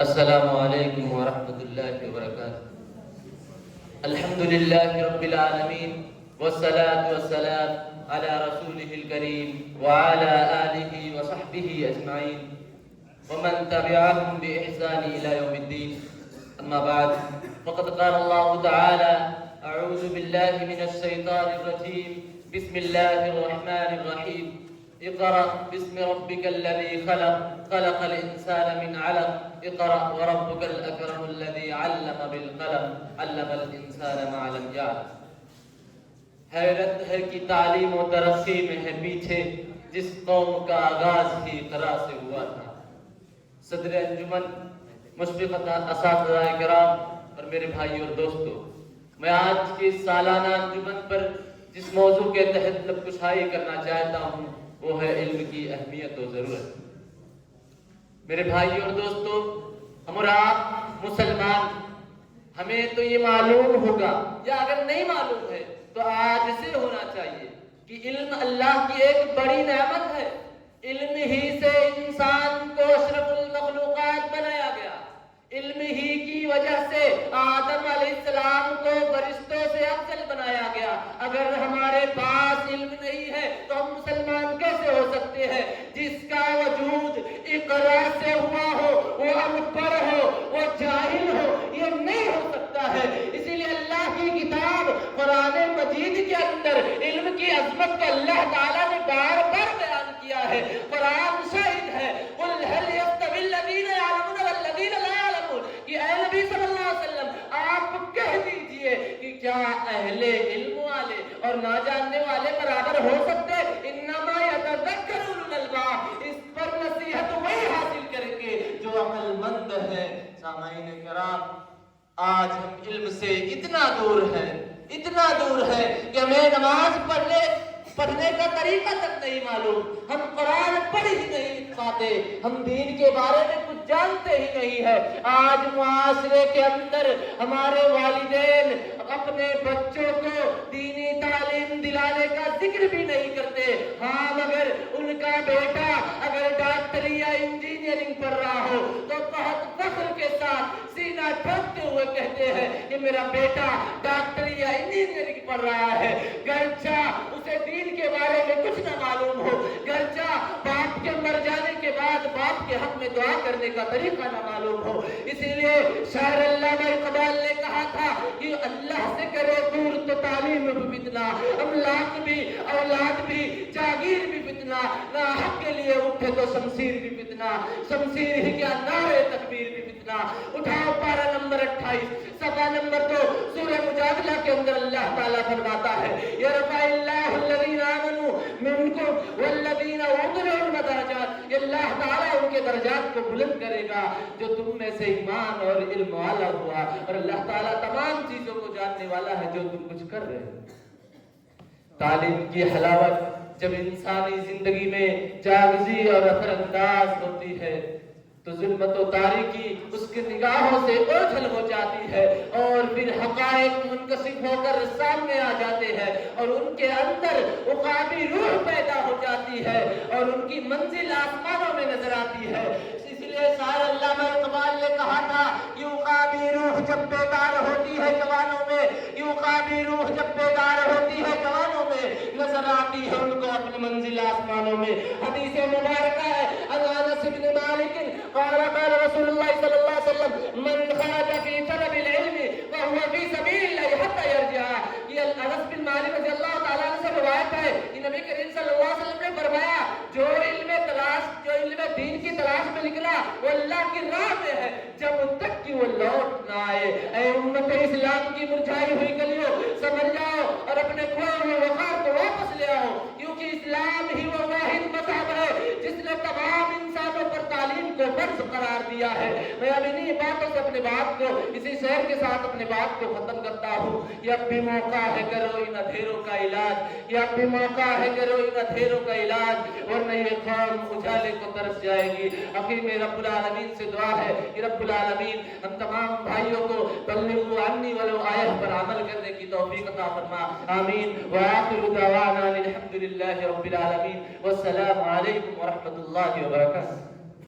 السلام علیکم ورحمۃ اللہ وبرکاتہ۔ الحمد للہ رب العالمین والصلاة والسلام علی رسولہ الکریم وعلی آلہ وصحبہ اجمعین ومن تبعهم بإحسان إلى يوم الدين، أما بعد فقد قال الله تعالى: أعوذ بالله من الشيطان الرجيم، بسم الله الرحمن الرحيم، اقرأ باسم ربك الذي خلق، خلق الإنسان من علق، اقرأ وربك الأكرم الذي علم بالقلم، علم الإنسان ما لم يعلم۔ حیرت ہے کہ تعلیم و ترقی میں ہے پیچھے جس قوم کا آغاز ہی اقرا سے ہوا تھا۔ صدر انجمن، مشفق اساتذہ کرام اور میرے بھائی اور دوستو، میں آج کی سالانہ انجمن پر جس موضوع کے تحت لب کشائی کرنا چاہتا ہوں وہ ہے علم کی اہمیت و ضرورت۔ میرے بھائی اور دوستو، ہم اور آپ مسلمان، ہمیں تو یہ معلوم ہوگا یا اگر نہیں معلوم ہے تو آج سے ہونا چاہیے کہ علم اللہ کی ایک بڑی نعمت ہے۔ علم ہی سے انسان کو اشرف المخلوقات بنایا گیا، علم ہی کی وجہ سے آدم علیہ السلام کو فرشتوں سے افضل بنایا گیا۔ اگر ہمارے پاس علم نہیں ہے تو ہم مسلمان کیسے ہو سکتے ہیں؟ جس کا وجود اقرا سے ہوا ہو وہ ان پڑھ ہو، وہ جاہل ہو، یہ نہیں ہو سکتا ہے۔ اسی لیے اللہ کی کتاب قرآن مجید کے اندر علم کی عظمت کو اللہ تعالیٰ نے بار بار بیان کیا ہے۔ قرآن شاہد ہے، قل هل يستوي الذين يعلمون والذين لا يعلمون، کہ اے نبی صلی اللہ علیہ وسلم آپ کہہ دیجئے کہ کیا اہل علم والے اور نہ جاننے والے برابر ہو سکتے؟ انما يتذكر اولو الالباب، اس پر نصیحت وہی حاصل کریں گے جو عقل مند ہے۔ سامعین کرام، آج ہم علم سے اتنا دور ہے کہ ہمیں نماز پڑھنے کا طریقہ تک نہیں معلوم، ہم قرآن پڑھ ہی نہیں پاتے، ہم دین کے بارے میں کچھ جانتے ہی نہیں ہے۔ آج معاشرے کے اندر ہمارے والدین اپنے بچوں کو دینی تعلیم دلانے کا ذکر بھی نہیں کرتے۔ ہاں، مگر ان کا بیٹا اگر ڈاکٹری یا انجینئرنگ پڑھ رہا ہو تو بہت فخر کے ساتھ سینہ ٹھوکتے ہوئے کہتے ہیں کہ میرا بیٹا ڈاکٹری یا انجینئرنگ پڑھ رہا ہے، گرچہ اسے دین کے بارے میں کچھ نہ معلوم ہو، گرچہ باپ کے مر جانے کے بعد باپ کے حق میں دعا کرنے کا طریقہ نہ معلوم ہو۔ اسی لیے شاعر علامہ اقبال نے کہا تھا کہ اللہ سے کرے دور تو تعلیم بھی فتنہ، املاک بھی اولاد بھی جاگیر بھی فتنہ، نہ حق کے لیے اٹھے تو شمشیر بھی فتنہ، شمشیر ہی کیا نعرے تکبیر بھی فتنہ۔ اٹھاؤ پارہ نمبر 28 صفحہ نمبر 2 سورہ مجادلہ کے اندر اللہ تعالیٰ فرماتا ہے: یرفع اللہ الذین آمنوا منکم والذین اوتوا العلم درجات، اللہ تعالیٰ ان کے درجات کو بلند کرے گا جو تم میں سے ایمان اور علم والا ہوا، اور اللہ تعالیٰ تمام چیزوں کو جاننے والا ہے جو تم کچھ کر رہے ہو۔ تعلیم کی حلاوت جب انسانی زندگی میں جاگزی اور اثر انداز ہوتی ہے تو ظلمت و تاریکی اس کی نگاہوں سے اوجھل ہو جاتی ہے، اور پھر حقائق منکشف ہو کر سامنے آ جاتے ہیں، اور ان کے اندر عقابی روح پیدا ہو جاتی ہے، اور ان کی منزل آسمانوں میں نظر آتی ہے۔ اس لیے شاعر علامہ اقبال نے کہا تھا کہ عقابی روح جب بیدار ہوتی ہے جوانوں میں، عقابی روح جب بیدار ہوتی ہے جوانوں میں، نظر آتی ہے ان کو اپنی منزل آسمانوں میں۔ حدیث مبارکہ ہے انس بن مالک قال قال رسول اللہ صلی اللہ علیہ وسلم: من خرج فی طلب العلم فهو فی سبیل اللہ حتی یرجع۔ یہ انس بن مالک رضی اللہ تعالیٰ عنہ سے روایت ہے کہ نبی کریم صلی اللہ علیہ وسلم نے فرمایا جو علم دین کی تلاش میں نکلا وہ اللہ کی راہ میں ہے جب تک کہ وہ لوٹ نہ آئے۔ اے امت اسلام کی مرجھائی ہوئی کلیوں، سمجھ جاؤ اور اپنے کھوئے ہوئے وقار کو واپس لے آؤ، کیونکہ اسلام ہی وہ واحد مذہب ہے جس نے تمام انسانوں پر تعلیم کو فرض قرار دیا ہے۔ میں اب انہی باتوں سے اپنے بات کو اسی شعر کے ساتھ اپنے بات کو ختم کرتا ہوں۔ یہ اب بھی موقع ہے کرو ان اندھیروں کا علاج، یہ اب بھی موقع ہے کرو ان اندھیروں کا علاج، ورنہ یہ قوم اجالے کو ترس جائے گی۔ آخر میں رب العالمین سے دعا ہے کہ رب العالمین ہم تمام بھائیوں کو بلغوا عنی ولو آیہ پر عمل کرنے کی توفیق عطا فرما، آمین۔ وآخر دعوانا الحمد للہ رب العالمین، والسلام علیکم ورحمۃ اللہ وبرکاتہ۔